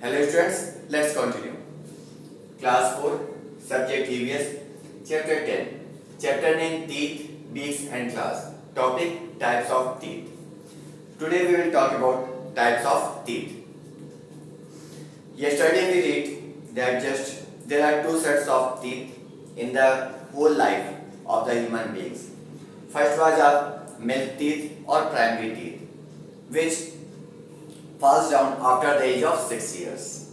Hello students, let's continue. Class 4, Subject EVS, Chapter 10. Chapter name Teeth, Beaks and Claws. Topic Types of Teeth. Today we will talk about types of teeth. Yesterday we read that there are two sets of teeth in the whole life of the human beings. First was our milk teeth or primary teeth, which falls down after the age of 6 years,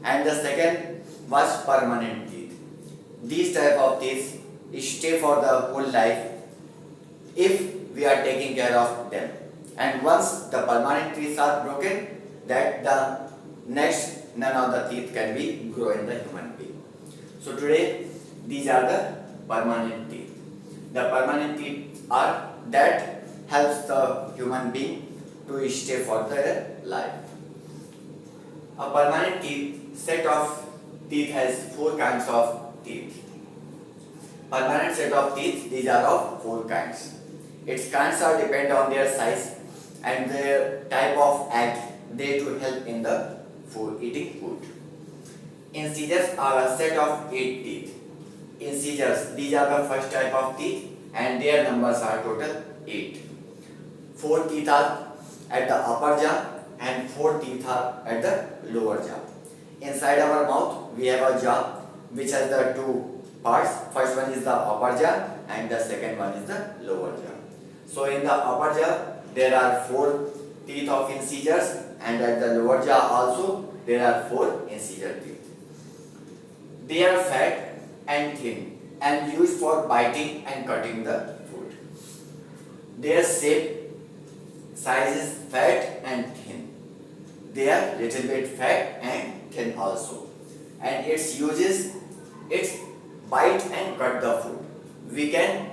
and the second was permanent teeth. These type of teeth stay for the whole life if we are taking care of them, and once the permanent teeth are broken, that the next none of the teeth can be grow in the human being. So today these are the permanent teeth. The permanent teeth are that helps the human being to stay for their life. A permanent set of teeth has four kinds of teeth. Permanent set of teeth, these are of four kinds. Its kinds are depend on their size and their type of act they to help in the eating food. Incisors are a set of 8 teeth. Incisors, these are the first type of teeth and their numbers are total 8. 4 teeth are at the upper jaw and 4 teeth are at the lower jaw. Inside our mouth we have a jaw which has the two parts. First one is the upper jaw and the second one is the lower jaw. So in the upper jaw there are 4 teeth of incisors and at the lower jaw also there are 4 incisor teeth. They are fat and thin and used for biting and cutting the food. Their size is fat and thin. They are little bit fat and thin also. And its uses, it's bite and cut the food. We can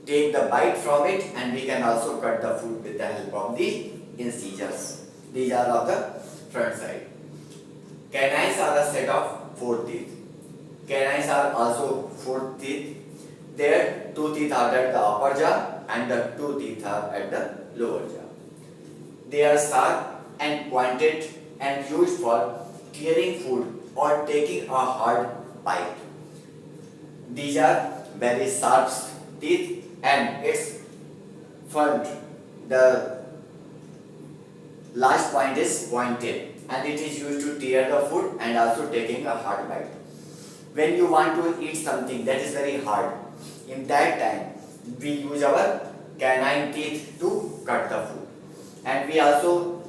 take the bite from it and we can also cut the food with the help of the incisors. These are of the front side. Canines are a set of 4 teeth. Canines are also 4 teeth. Their 2 teeth are at the upper jaw and the 2 teeth are at the lower jaw. They are sharp and pointed and used for clearing food or taking a hard bite. These are very sharp teeth and its front, the last point is pointed and it is used to tear the food and also taking a hard bite. When you want to eat something that is very hard, in that time we use our canine teeth to cut the food, and we also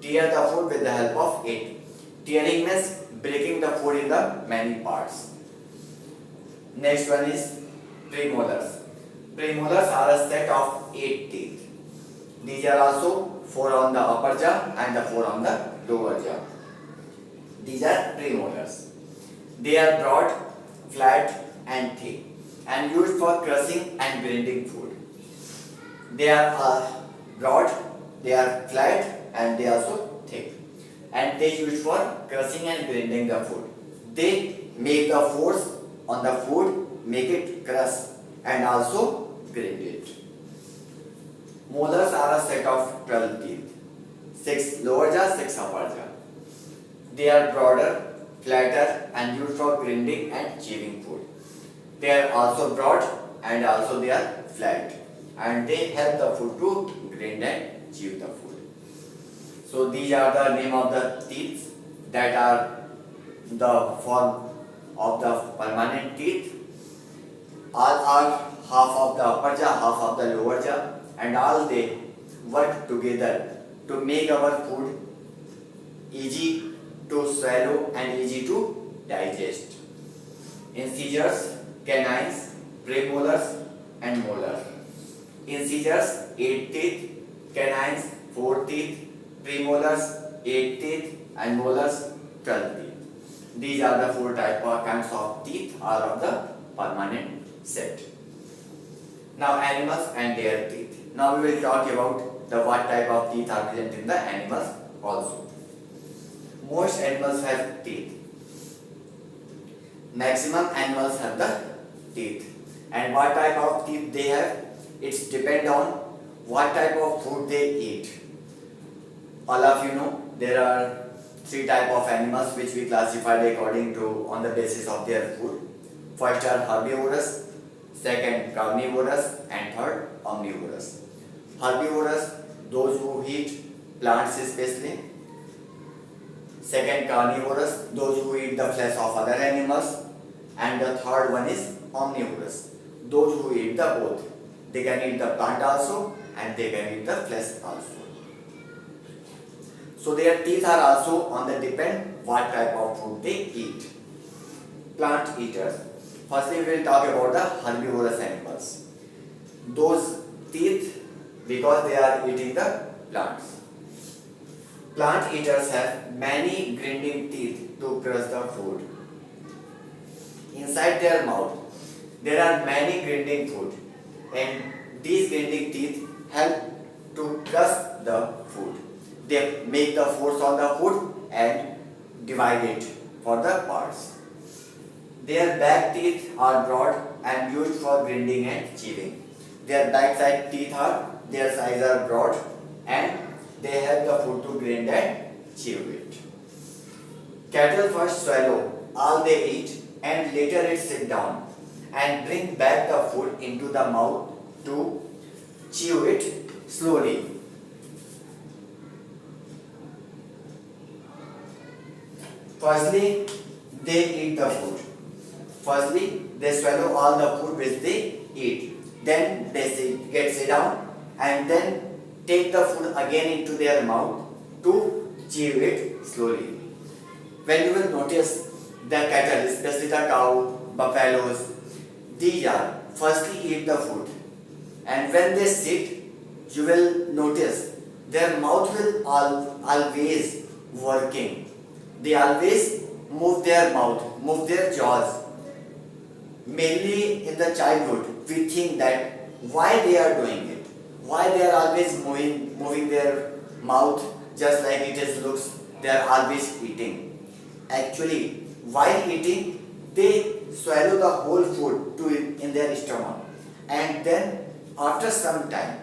tear the food with the help of it. Tearing means breaking the food in the many parts. Next one is premolars. Premolars are a set of 8 teeth. These are also 4 on the upper jaw and the 4 on the lower jaw. These are premolars. They are broad, flat and thick and used for crushing and grinding food. They are broad, they are flat and they are also thick, and they used for crushing and grinding the food. They make the force on the food, make it crush and also grind it. Molars are a set of 12 teeth. 6 lower jaw, 6 upper jaw. They are broader, flatter and used for grinding and chewing food. They are also broad and also they are flat and they help the food to grind and chew the food. So these are the name of the teeth that are the form of the permanent teeth. All are half of the upper jaw, half of the lower jaw, and all they work together to make our food easy to swallow and easy to digest. Incisors, canines, premolars and molars. Incisors 8 teeth, canines 4 teeth, premolars 8 teeth and molars 12 teeth. These are the 4 kinds of teeth are of the permanent set. Now animals and their teeth. Now we will talk about the what type of teeth are present in the animals also. Most animals have teeth. Maximum animals have the teeth. And what type of teeth they have, it's depend on what type of food they eat. All of you know there are three type of animals which we classified according to on the basis of their food. First are herbivorous, second carnivorous, and third omnivorous. Herbivorous, those who eat plants especially. Second carnivorous, those who eat the flesh of other animals. And the third one is omnivorous, those who eat the both. They can eat the plant also and they can eat the flesh also. So their teeth are also on the depend what type of food they eat. Plant eaters. Firstly, we will talk about the herbivorous animals. Those teeth because they are eating the plants. Plant eaters have many grinding teeth to crush the food. Inside their mouth, there are many grinding food, and these grinding teeth help to crush the food. They make the force on the food and divide it for the parts. Their back teeth are broad and used for grinding and chewing. Their backside teeth are, their sides are broad and they help the food to grind and chew it. Cattle first swallow all they eat and later it sit down and bring back the food into the mouth to chew it slowly. Firstly, they eat the food. Firstly, they swallow all the food which they eat. Then they sit down and then take the food again into their mouth to chew it slowly. When you will notice the cattle, especially the cow, buffaloes, these are firstly eat the food, and when they sit, you will notice their mouth will always working. They always move their mouth, move their jaws. Mainly in the childhood, we think that why they are doing it, why they are always moving their mouth just like it is looks. They are always eating. Actually, while eating, they swallow the whole food in their stomach, and then after some time,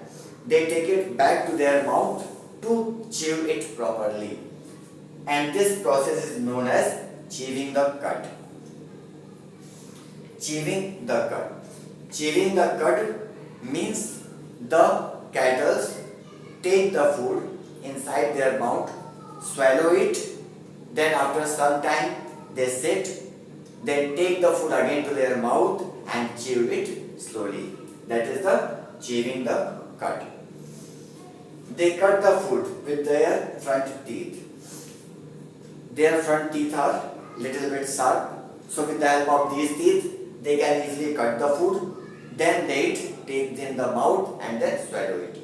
they take it back to their mouth to chew it properly. And this process is known as chewing the cud. Chewing the cud. Chewing the cud means the cattle take the food inside their mouth, swallow it, then after some time they sit, they take the food again to their mouth and chew it slowly. That is the chewing the cud. They cut the food with their front teeth. Their front teeth are little bit sharp, so with the help of these teeth, they can easily cut the food. Then they take it in the mouth and then swallow it.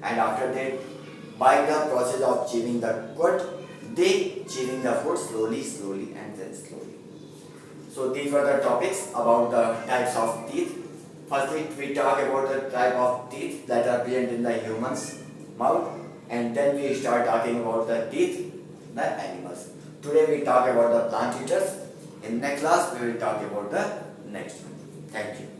And after that, by the process of chewing the cud, they chewing the food slowly and then slowly. So these were the topics about the types of teeth. Firstly, we talk about the type of teeth that are present in the human's mouth, and then we start talking about the teeth in the animals. Today we talk about the plant eaters. In next class we will talk about the next one. Thank you.